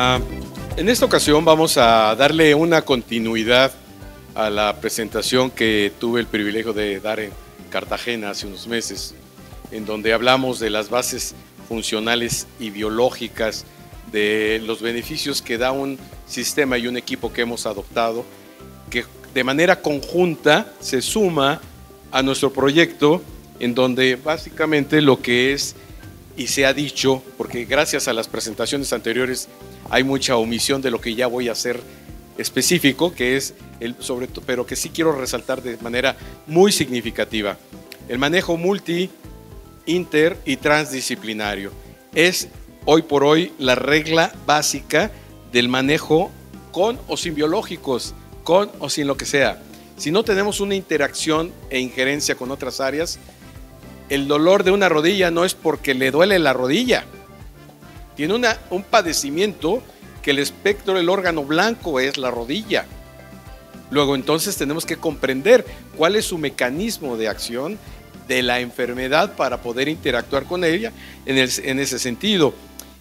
Ah, en esta ocasión vamos a darle una continuidad a la presentación que tuve el privilegio de dar en Cartagena hace unos meses, en donde hablamos de las bases funcionales y biológicas de los beneficios que da un sistema y un equipo que hemos adoptado, que de manera conjunta se suma a nuestro proyecto, en donde básicamente lo que es y se ha dicho, porque gracias a las presentaciones anteriores hay mucha omisión de lo que ya voy a hacer específico, que es sobre todo, pero que sí quiero resaltar de manera muy significativa. El manejo multi, inter y transdisciplinario es hoy por hoy la regla básica del manejo con o sin biológicos, con o sin lo que sea. Si no tenemos una interacción e injerencia con otras áreas, el dolor de una rodilla no es porque le duele la rodilla. Tiene un padecimiento que el espectro del órgano blanco es la rodilla. Luego entonces tenemos que comprender cuál es su mecanismo de acción de la enfermedad para poder interactuar con ella en ese sentido.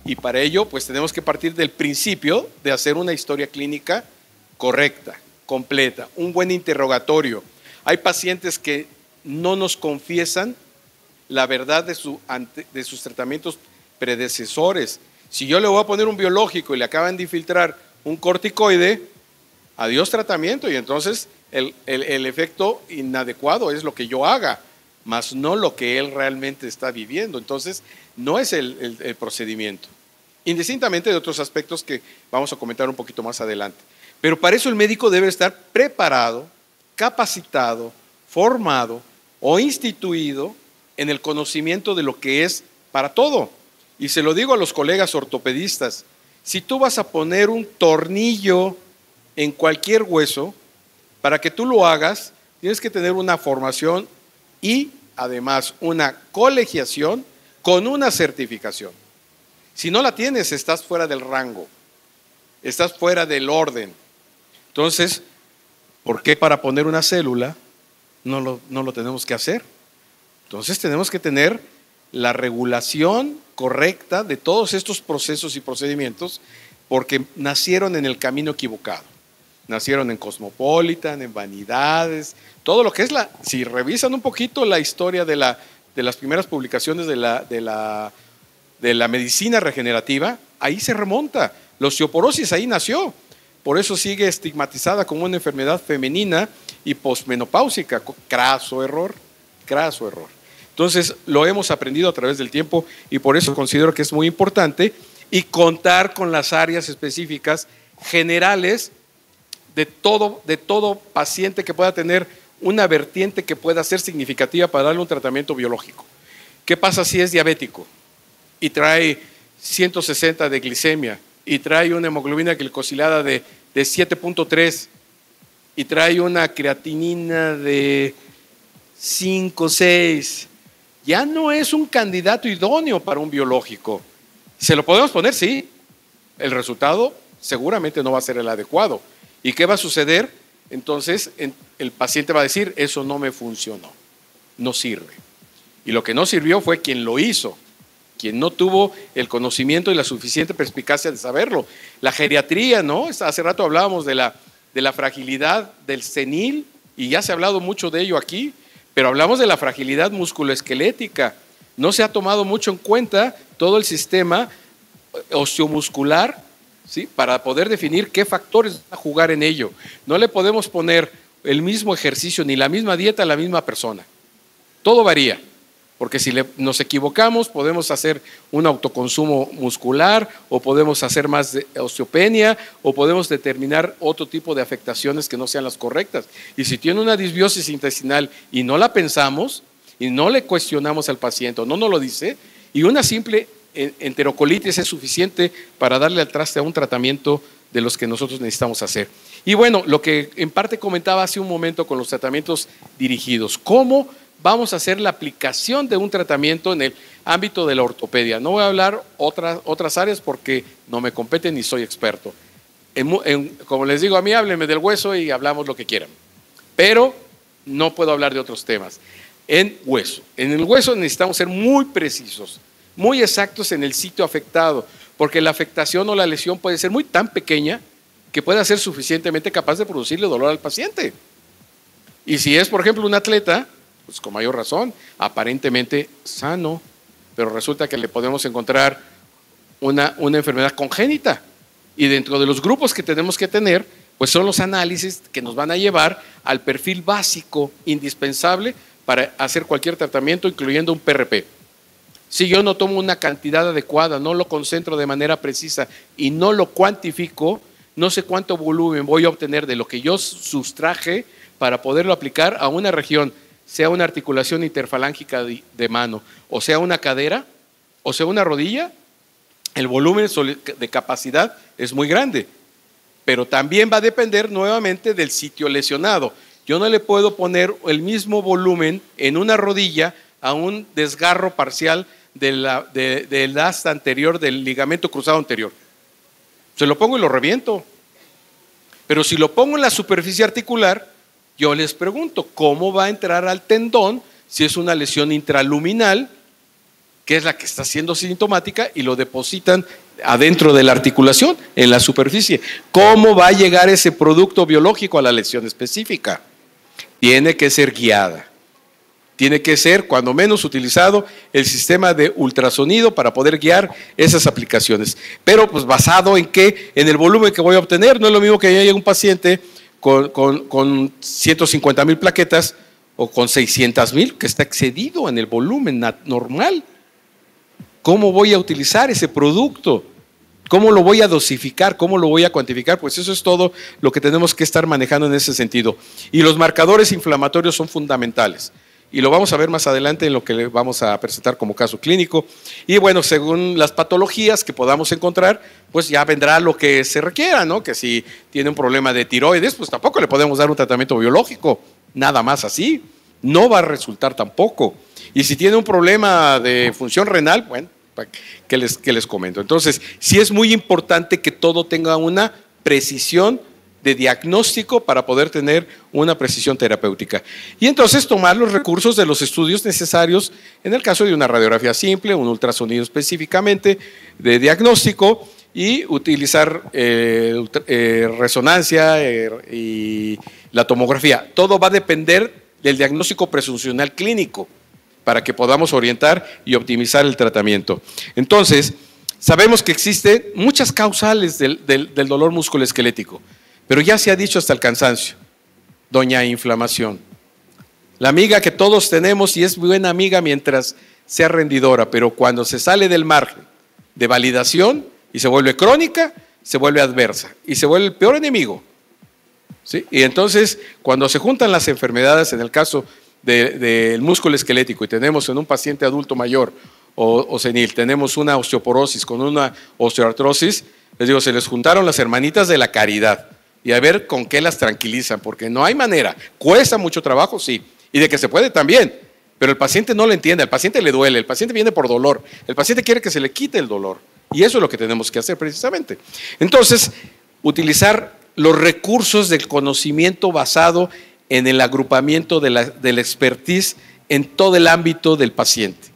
Y para ello pues tenemos que partir del principio de hacer una historia clínica correcta, completa, un buen interrogatorio. Hay pacientes que no nos confiesan la verdad de sus tratamientos predecesores. Si yo le voy a poner un biológico y le acaban de infiltrar un corticoide, adiós tratamiento, y entonces el efecto inadecuado es lo que yo haga, más no lo que él realmente está viviendo. Entonces no es el procedimiento, indistintamente de otros aspectos que vamos a comentar un poquito más adelante. Pero para eso el médico debe estar preparado, capacitado, formado o instituido en el conocimiento de lo que es para todo. Y se lo digo a los colegas ortopedistas, si tú vas a poner un tornillo en cualquier hueso, para que tú lo hagas, tienes que tener una formación y además una colegiación con una certificación. Si no la tienes, estás fuera del rango, estás fuera del orden. Entonces, ¿por qué para poner una célula no lo tenemos que hacer? Entonces tenemos que tener la regulación correcta de todos estos procesos y procedimientos, porque nacieron en el camino equivocado. Nacieron en Cosmopolitan, en Vanidades, todo lo que es si revisan un poquito la historia de las primeras publicaciones de la medicina regenerativa, ahí se remonta. La osteoporosis ahí nació. Por eso sigue estigmatizada como una enfermedad femenina y posmenopáusica. Craso error, craso error. Entonces lo hemos aprendido a través del tiempo y por eso considero que es muy importante y contar con las áreas específicas generales de todo paciente que pueda tener una vertiente que pueda ser significativa para darle un tratamiento biológico. ¿Qué pasa si es diabético y trae 160 de glicemia y trae una hemoglobina glicosilada de 7.3 y trae una creatinina de 5, 6? Ya no es un candidato idóneo para un biológico. ¿Se lo podemos poner? Sí. El resultado seguramente no va a ser el adecuado. ¿Y qué va a suceder? Entonces el paciente va a decir, eso no me funcionó, no sirve. Y lo que no sirvió fue quien lo hizo, quien no tuvo el conocimiento y la suficiente perspicacia de saberlo. La geriatría, ¿no? Hace rato hablábamos de la fragilidad del senil y ya se ha hablado mucho de ello aquí. Pero hablamos de la fragilidad musculoesquelética. No se ha tomado mucho en cuenta todo el sistema osteomuscular, ¿sí? Para poder definir qué factores van a jugar en ello. No le podemos poner el mismo ejercicio ni la misma dieta a la misma persona. Todo varía, porque si nos equivocamos podemos hacer un autoconsumo muscular o podemos hacer más de osteopenia o podemos determinar otro tipo de afectaciones que no sean las correctas. Y si tiene una disbiosis intestinal y no la pensamos y no le cuestionamos al paciente o no nos lo dice, y una simple enterocolitis es suficiente para darle al traste a un tratamiento de los que nosotros necesitamos hacer. Y bueno, lo que en parte comentaba hace un momento con los tratamientos dirigidos, ¿cómo vamos a hacer la aplicación de un tratamiento en el ámbito de la ortopedia? No voy a hablar otras áreas porque no me competen ni soy experto. Como les digo, a mí háblenme del hueso y hablamos lo que quieran, pero no puedo hablar de otros temas. En el hueso necesitamos ser muy precisos, muy exactos en el sitio afectado, porque la afectación o la lesión puede ser tan pequeña que pueda ser suficientemente capaz de producirle dolor al paciente. Y si es, por ejemplo, un atleta, pues con mayor razón, aparentemente sano, pero resulta que le podemos encontrar una enfermedad congénita. Y dentro de los grupos que tenemos que tener, pues son los análisis que nos van a llevar al perfil básico indispensable para hacer cualquier tratamiento, incluyendo un PRP. Si yo no tomo una cantidad adecuada, no lo concentro de manera precisa y no lo cuantifico, no sé cuánto volumen voy a obtener de lo que yo sustraje para poderlo aplicar a una región, sea una articulación interfalángica de mano, o sea una cadera, o sea una rodilla. El volumen de capacidad es muy grande, pero también va a depender nuevamente del sitio lesionado. Yo no le puedo poner el mismo volumen en una rodilla a un desgarro parcial del asta anterior del ligamento cruzado anterior. Se lo pongo y lo reviento. Pero si lo pongo en la superficie articular, yo les pregunto, ¿cómo va a entrar al tendón si es una lesión intraluminal, que es la que está siendo sintomática, y lo depositan adentro de la articulación, en la superficie? ¿Cómo va a llegar ese producto biológico a la lesión específica? Tiene que ser guiada. Tiene que ser, cuando menos, utilizado el sistema de ultrasonido para poder guiar esas aplicaciones. Pero, pues, ¿basado en qué? En el volumen que voy a obtener. No es lo mismo que llegue un paciente con 150,000 plaquetas o con 600,000, que está excedido en el volumen normal. ¿Cómo voy a utilizar ese producto? ¿Cómo lo voy a dosificar? ¿Cómo lo voy a cuantificar? Pues eso es todo lo que tenemos que estar manejando en ese sentido. Y los marcadores inflamatorios son fundamentales. Y lo vamos a ver más adelante en lo que le vamos a presentar como caso clínico. Y bueno, según las patologías que podamos encontrar, pues ya vendrá lo que se requiera, ¿no? Que si tiene un problema de tiroides, pues tampoco le podemos dar un tratamiento biológico, nada más así. No va a resultar tampoco. Y si tiene un problema de función renal, bueno, ¿qué les comento? Entonces, sí es muy importante que todo tenga una precisión de diagnóstico para poder tener una precisión terapéutica. Y entonces tomar los recursos de los estudios necesarios en el caso de una radiografía simple, un ultrasonido específicamente de diagnóstico, y utilizar resonancia y la tomografía. Todo va a depender del diagnóstico presuncional clínico para que podamos orientar y optimizar el tratamiento. Entonces, sabemos que existen muchas causales del dolor musculoesquelético. Pero ya se ha dicho hasta el cansancio, doña inflamación. La amiga que todos tenemos y es buena amiga mientras sea rendidora, pero cuando se sale del margen de validación y se vuelve crónica, se vuelve adversa y se vuelve el peor enemigo. ¿Sí? Y entonces, cuando se juntan las enfermedades, en el caso del músculo esquelético, y tenemos en un paciente adulto mayor o senil, tenemos una osteoporosis con una osteoartrosis, les digo, se les juntaron las hermanitas de la caridad. Y a ver con qué las tranquilizan, porque no hay manera. Cuesta mucho trabajo, sí, y de que se puede también, pero el paciente no lo entiende, al paciente le duele, el paciente viene por dolor, el paciente quiere que se le quite el dolor, y eso es lo que tenemos que hacer precisamente. Entonces, utilizar los recursos del conocimiento basado en el agrupamiento de la expertise en todo el ámbito del paciente.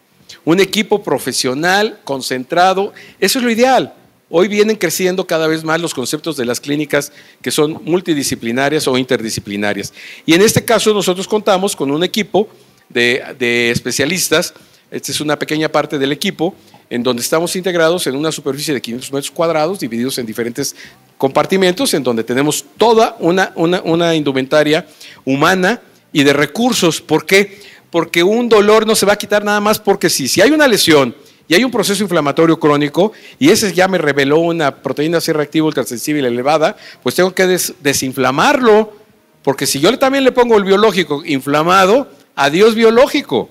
Un equipo profesional, concentrado, eso es lo ideal. Hoy vienen creciendo cada vez más los conceptos de las clínicas que son multidisciplinarias o interdisciplinarias. Y en este caso nosotros contamos con un equipo de especialistas. Esta es una pequeña parte del equipo en donde estamos integrados en una superficie de 500 metros cuadrados, divididos en diferentes compartimentos, en donde tenemos toda una indumentaria humana y de recursos. ¿Por qué? Porque un dolor no se va a quitar nada más porque sí. Si hay una lesión y hay un proceso inflamatorio crónico, y ese ya me reveló una proteína C reactiva ultrasensible elevada, pues tengo que desinflamarlo, porque si yo también le pongo el biológico inflamado, adiós biológico.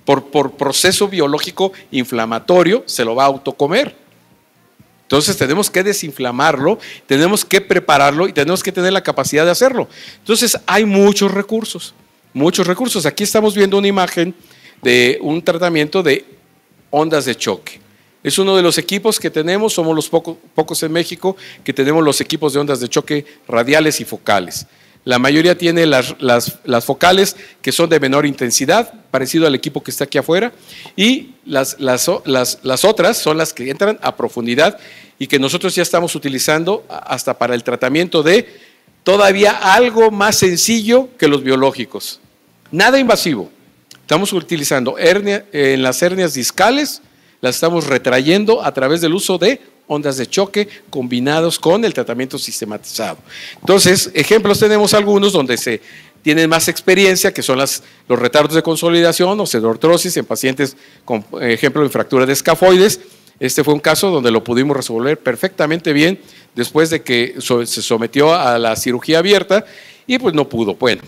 Por proceso biológico inflamatorio se lo va a autocomer. Entonces tenemos que desinflamarlo, tenemos que prepararlo y tenemos que tener la capacidad de hacerlo. Entonces hay muchos recursos, muchos recursos. Aquí estamos viendo una imagen de un tratamiento de ondas de choque. Es uno de los equipos que tenemos, somos los pocos en México que tenemos los equipos de ondas de choque radiales y focales. La mayoría tiene las focales que son de menor intensidad, parecido al equipo que está aquí afuera, y las otras son las que entran a profundidad y que nosotros ya estamos utilizando hasta para el tratamiento de todavía algo más sencillo que los biológicos. Nada invasivo. Estamos utilizando en las hernias discales, las estamos retrayendo a través del uso de ondas de choque combinados con el tratamiento sistematizado. Entonces, ejemplos tenemos algunos donde se tienen más experiencia, que son los retardos de consolidación, osteoartrosis en pacientes con, ejemplo, en fractura de escafoides. Este fue un caso donde lo pudimos resolver perfectamente bien después de que se sometió a la cirugía abierta y pues no pudo. Bueno,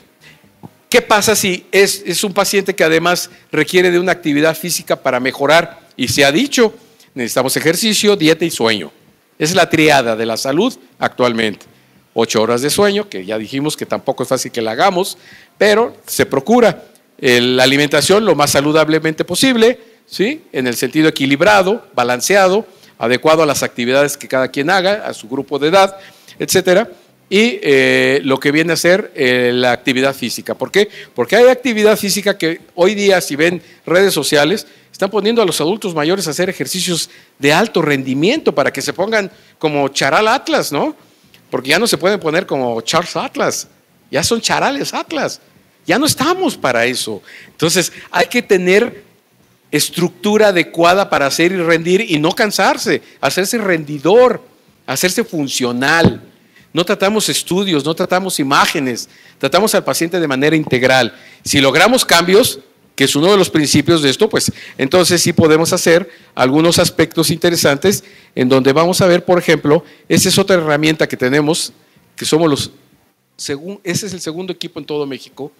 ¿qué pasa si es un paciente que además requiere de una actividad física para mejorar? Y se ha dicho, necesitamos ejercicio, dieta y sueño. Es la triada de la salud actualmente. 8 horas de sueño, que ya dijimos que tampoco es fácil que la hagamos, pero se procura la alimentación lo más saludablemente posible, ¿sí? En el sentido equilibrado, balanceado, adecuado a las actividades que cada quien haga, a su grupo de edad, etcétera. Y lo que viene a ser la actividad física. ¿Por qué? Porque hay actividad física que hoy día, si ven redes sociales, están poniendo a los adultos mayores a hacer ejercicios de alto rendimiento para que se pongan como Charal Atlas, ¿no? Porque ya no se pueden poner como Charles Atlas, ya son Charales Atlas, ya no estamos para eso. Entonces hay que tener estructura adecuada para hacer y rendir y no cansarse, hacerse rendidor, hacerse funcional. No tratamos estudios, no tratamos imágenes, tratamos al paciente de manera integral. Si logramos cambios, que es uno de los principios de esto, pues entonces sí podemos hacer algunos aspectos interesantes en donde vamos a ver, por ejemplo, esa es otra herramienta que tenemos, que somos ese es el segundo equipo en todo México,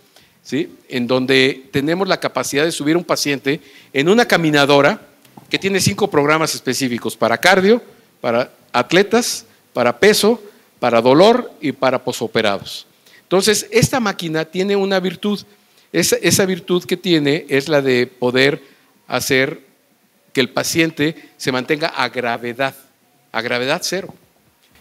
¿sí? En donde tenemos la capacidad de subir a un paciente en una caminadora que tiene 5 programas específicos para cardio, para atletas, para peso, para dolor y para posoperados. Entonces, esta máquina tiene una virtud. Esa virtud que tiene es la de poder hacer que el paciente se mantenga a gravedad cero.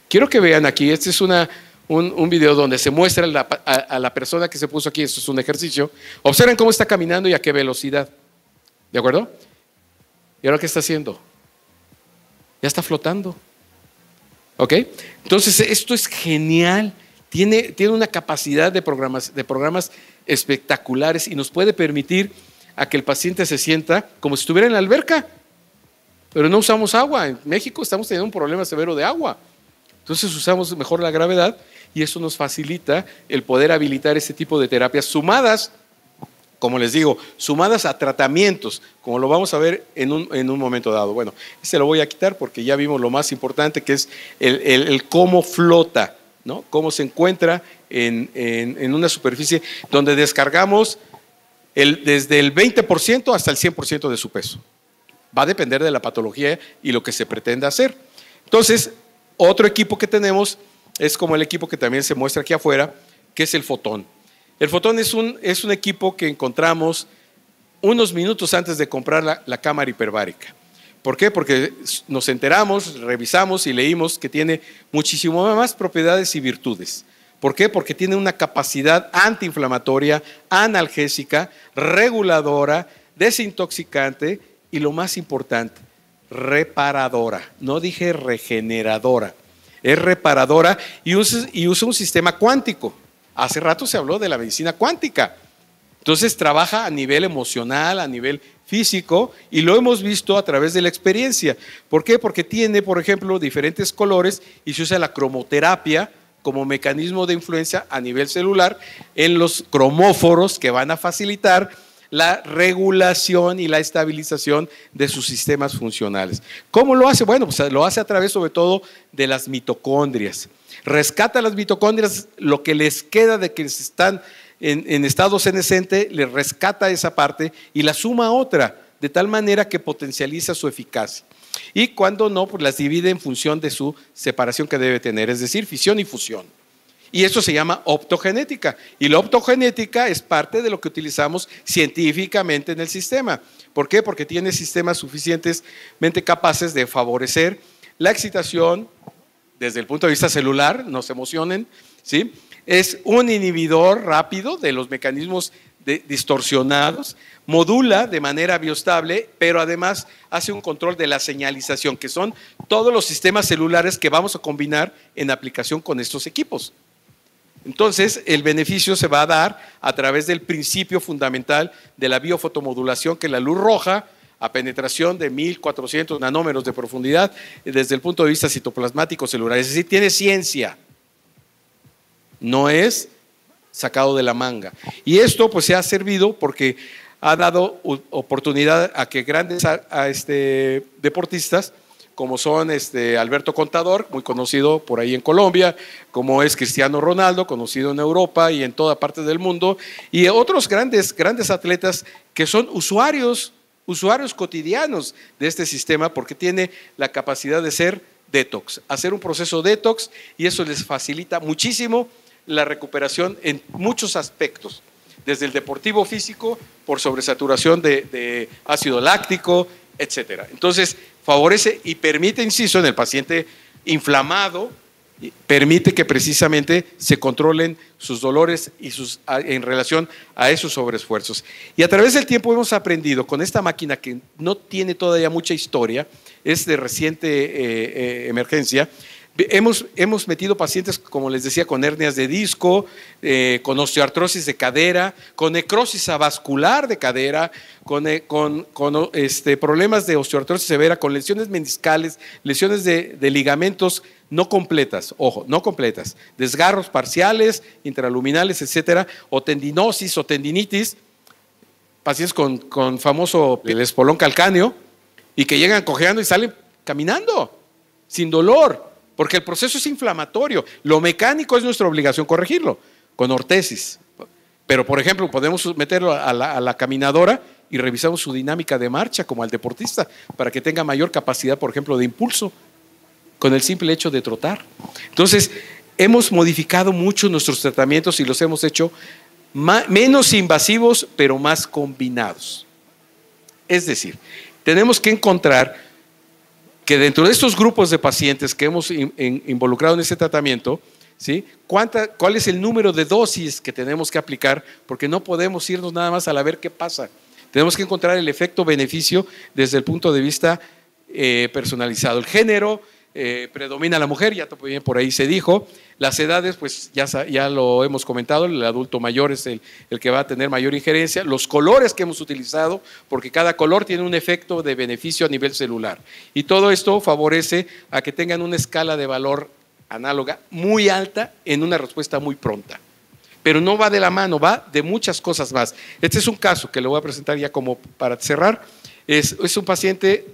Quiero que vean aquí, este es un video donde se muestra a la persona que se puso aquí, esto es un ejercicio. Observen cómo está caminando y a qué velocidad. ¿De acuerdo? ¿Y ahora qué está haciendo? Ya está flotando. ¿Ok? Entonces, esto es genial. Tiene una capacidad de programas espectaculares y nos puede permitir a que el paciente se sienta como si estuviera en la alberca, pero no usamos agua. En México estamos teniendo un problema severo de agua. Entonces usamos mejor la gravedad y eso nos facilita el poder habilitar ese tipo de terapias sumadas, como les digo, sumadas a tratamientos, como lo vamos a ver en un momento dado. Bueno, este lo voy a quitar porque ya vimos lo más importante, que es el cómo flota, ¿no? Cómo se encuentra en una superficie donde descargamos desde el 20% hasta el 100% de su peso. Va a depender de la patología y lo que se pretenda hacer. Entonces, otro equipo que tenemos es como el equipo que también se muestra aquí afuera, que es el Fotón. El Fotón es un equipo que encontramos unos minutos antes de comprar la cámara hiperbárica. ¿Por qué? Porque nos enteramos, revisamos y leímos que tiene muchísimo más propiedades y virtudes. ¿Por qué? Porque tiene una capacidad antiinflamatoria, analgésica, reguladora, desintoxicante y lo más importante, reparadora. No dije regeneradora, es reparadora y usa un sistema cuántico. Hace rato se habló de la medicina cuántica. Entonces trabaja a nivel emocional, a nivel físico y lo hemos visto a través de la experiencia. ¿Por qué? Porque tiene, por ejemplo, diferentes colores y se usa la cromoterapia como mecanismo de influencia a nivel celular en los cromóforos que van a facilitar la regulación y la estabilización de sus sistemas funcionales. ¿Cómo lo hace? Bueno, pues lo hace a través sobre todo de las mitocondrias. Rescata las mitocondrias, lo que les queda de que están en estado senescente, le rescata esa parte y la suma a otra, de tal manera que potencializa su eficacia. Y cuando no, pues las divide en función de su separación que debe tener, es decir, fisión y fusión. Y eso se llama optogenética. Y la optogenética es parte de lo que utilizamos científicamente en el sistema. ¿Por qué? Porque tiene sistemas suficientemente capaces de favorecer la excitación desde el punto de vista celular, no se emocionen, ¿sí? Es un inhibidor rápido de los mecanismos distorsionados, modula de manera biostable, pero además hace un control de la señalización, que son todos los sistemas celulares que vamos a combinar en aplicación con estos equipos. Entonces, el beneficio se va a dar a través del principio fundamental de la biofotomodulación, que la luz roja, a penetración de 1400 nanómetros de profundidad, desde el punto de vista citoplasmático celular, es decir, tiene ciencia, no es sacado de la manga. Y esto pues se ha servido porque ha dado oportunidad a que grandes deportistas, como son Alberto Contador, muy conocido por ahí en Colombia, como es Cristiano Ronaldo, conocido en Europa y en toda parte del mundo, y otros grandes atletas que son usuarios cotidianos de este sistema, porque tiene la capacidad de ser detox, hacer un proceso detox, y eso les facilita muchísimo la recuperación en muchos aspectos, desde el deportivo físico, por sobresaturación de ácido láctico, etcétera. Entonces, favorece y permite, inciso, en el paciente inflamado, permite que precisamente se controlen sus dolores y en relación a esos sobreesfuerzos. Y a través del tiempo hemos aprendido con esta máquina que no tiene todavía mucha historia, es de reciente emergencia. Hemos metido pacientes, como les decía, con hernias de disco, con osteoartrosis de cadera, con necrosis avascular de cadera, con problemas de osteoartrosis severa, con lesiones meniscales, lesiones de ligamentos no completas, ojo, no completas, desgarros parciales, intraluminales, etcétera, o tendinosis o tendinitis, pacientes con famoso el espolón calcáneo, y que llegan cojeando y salen caminando, sin dolor. Porque el proceso es inflamatorio. Lo mecánico es nuestra obligación corregirlo, con ortesis. Pero, por ejemplo, podemos meterlo a la caminadora y revisamos su dinámica de marcha, como al deportista, para que tenga mayor capacidad, por ejemplo, de impulso, con el simple hecho de trotar. Entonces, hemos modificado mucho nuestros tratamientos y los hemos hecho menos invasivos, pero más combinados. Es decir, tenemos que encontrar que dentro de estos grupos de pacientes que hemos involucrado en este tratamiento, ¿sí? ¿Cuál es el número de dosis que tenemos que aplicar? Porque no podemos irnos nada más a ver qué pasa. Tenemos que encontrar el efecto-beneficio desde el punto de vista personalizado. El género predomina la mujer, ya también por ahí se dijo. Las edades, pues ya lo hemos comentado, el adulto mayor es el que va a tener mayor injerencia. Los colores que hemos utilizado, porque cada color tiene un efecto de beneficio a nivel celular. Y todo esto favorece a que tengan una escala de valor análoga muy alta en una respuesta muy pronta. Pero no va de la mano, va de muchas cosas más. Este es un caso que lo voy a presentar ya como para cerrar. Es un paciente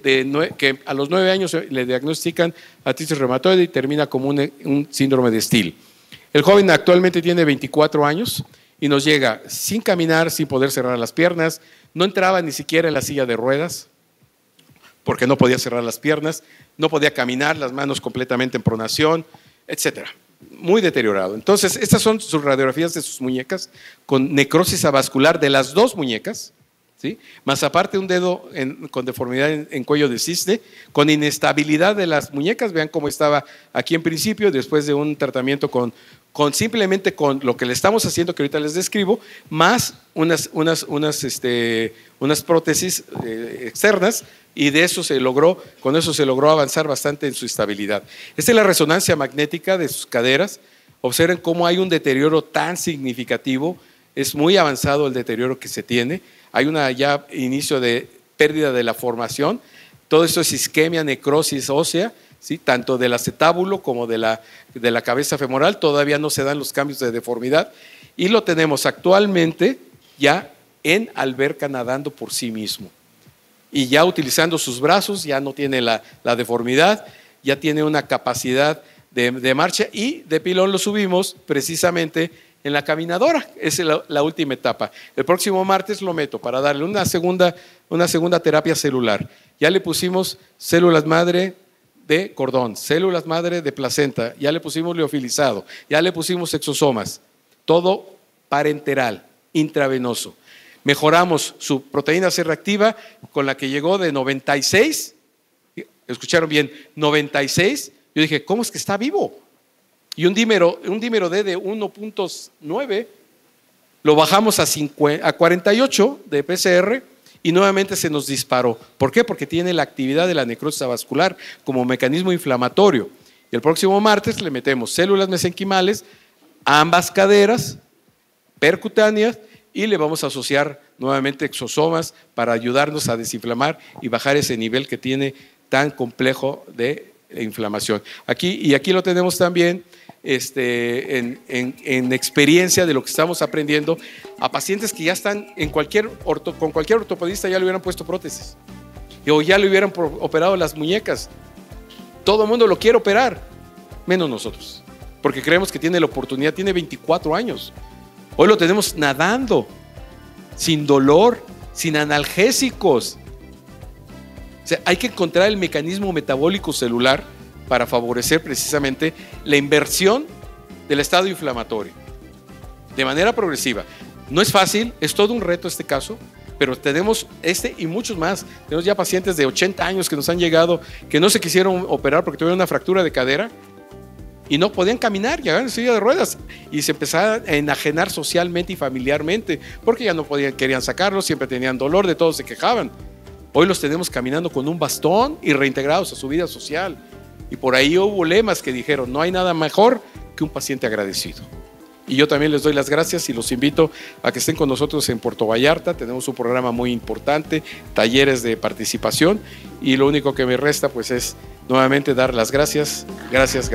que a los 9 años le diagnostican artritis reumatoide y termina como un síndrome de Still. El joven actualmente tiene 24 años y nos llega sin caminar, sin poder cerrar las piernas, no entraba ni siquiera en la silla de ruedas porque no podía cerrar las piernas, no podía caminar, las manos completamente en pronación, etcétera. Muy deteriorado. Entonces, estas son sus radiografías de sus muñecas con necrosis avascular de las dos muñecas, ¿sí? Más aparte un dedo con deformidad en cuello de cisne, con inestabilidad de las muñecas, vean cómo estaba aquí en principio, después de un tratamiento simplemente con lo que le estamos haciendo, que ahorita les describo, más unas prótesis externas, y con eso se logró avanzar bastante en su estabilidad. Esta es la resonancia magnética de sus caderas. Observen cómo hay un deterioro tan significativo, es muy avanzado el deterioro que se tiene. Hay ya inicio de pérdida de la formación. Todo esto es isquemia, necrosis ósea, ¿sí? Tanto del acetábulo como de la cabeza femoral. Todavía no se dan los cambios de deformidad. Y lo tenemos actualmente ya en alberca nadando por sí mismo. Y ya utilizando sus brazos, ya no tiene la deformidad, ya tiene una capacidad de marcha, y de pilón lo subimos precisamente en la caminadora. Es la última etapa. El próximo martes lo meto para darle una segunda terapia celular. Ya le pusimos células madre de cordón, células madre de placenta, ya le pusimos liofilizado, ya le pusimos exosomas, todo parenteral, intravenoso. Mejoramos su proteína C reactiva, con la que llegó de 96, escucharon bien, 96, yo dije, ¿cómo es que está vivo? Y un dímero D de 1.9 lo bajamos a 48 de PCR y nuevamente se nos disparó. ¿Por qué? Porque tiene la actividad de la necrosis vascular como mecanismo inflamatorio. Y el próximo martes le metemos células mesenquimales a ambas caderas percutáneas y le vamos a asociar nuevamente exosomas para ayudarnos a desinflamar y bajar ese nivel que tiene tan complejo de inflamación. Aquí lo tenemos también en experiencia de lo que estamos aprendiendo a pacientes que ya están con cualquier ortopedista ya le hubieran puesto prótesis o ya le hubieran operado las muñecas. Todo el mundo lo quiere operar, menos nosotros, porque creemos que tiene la oportunidad. Tiene 24 años. Hoy lo tenemos nadando, sin dolor, sin analgésicos. O sea, hay que encontrar el mecanismo metabólico celular para favorecer precisamente la inversión del estado inflamatorio de manera progresiva. No es fácil, es todo un reto este caso, pero tenemos y muchos más. Tenemos ya pacientes de 80 años que nos han llegado, que no se quisieron operar porque tuvieron una fractura de cadera y no podían caminar, llegaban en silla de ruedas y se empezaban a enajenar socialmente y familiarmente porque ya no podían, querían sacarlos, siempre tenían dolor, de todos se quejaban. Hoy los tenemos caminando con un bastón y reintegrados a su vida social. Y por ahí hubo lemas que dijeron, no hay nada mejor que un paciente agradecido. Y yo también les doy las gracias y los invito a que estén con nosotros en Puerto Vallarta. Tenemos un programa muy importante, talleres de participación, y lo único que me resta pues es nuevamente dar las gracias. Gracias.